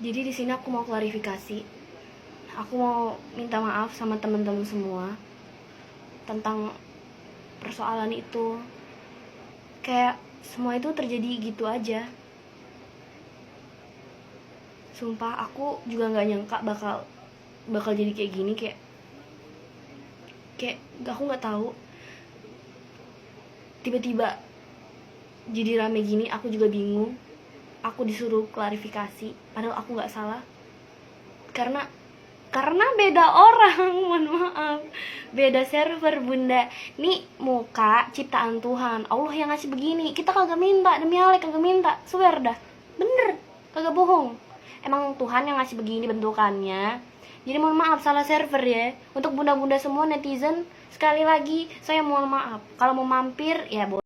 Jadi di sini aku mau klarifikasi. Aku mau minta maaf sama teman-teman semua tentang persoalan itu. Kayak semua itu terjadi gitu aja. Sumpah aku juga nggak nyangka bakal jadi kayak gini, kayak aku nggak tahu. Tiba-tiba jadi rame gini, aku juga bingung. Aku disuruh klarifikasi, padahal aku nggak salah. Karena beda orang, mohon maaf, beda server bunda. Nih muka ciptaan Tuhan, Allah yang ngasih begini, kita kagak minta, demi Allah kagak minta, swear dah, bener, kagak bohong. Emang Tuhan yang ngasih begini bentukannya. Jadi mohon maaf, salah server ya. Untuk bunda-bunda semua netizen, sekali lagi saya mohon maaf. Kalau mau mampir ya boleh.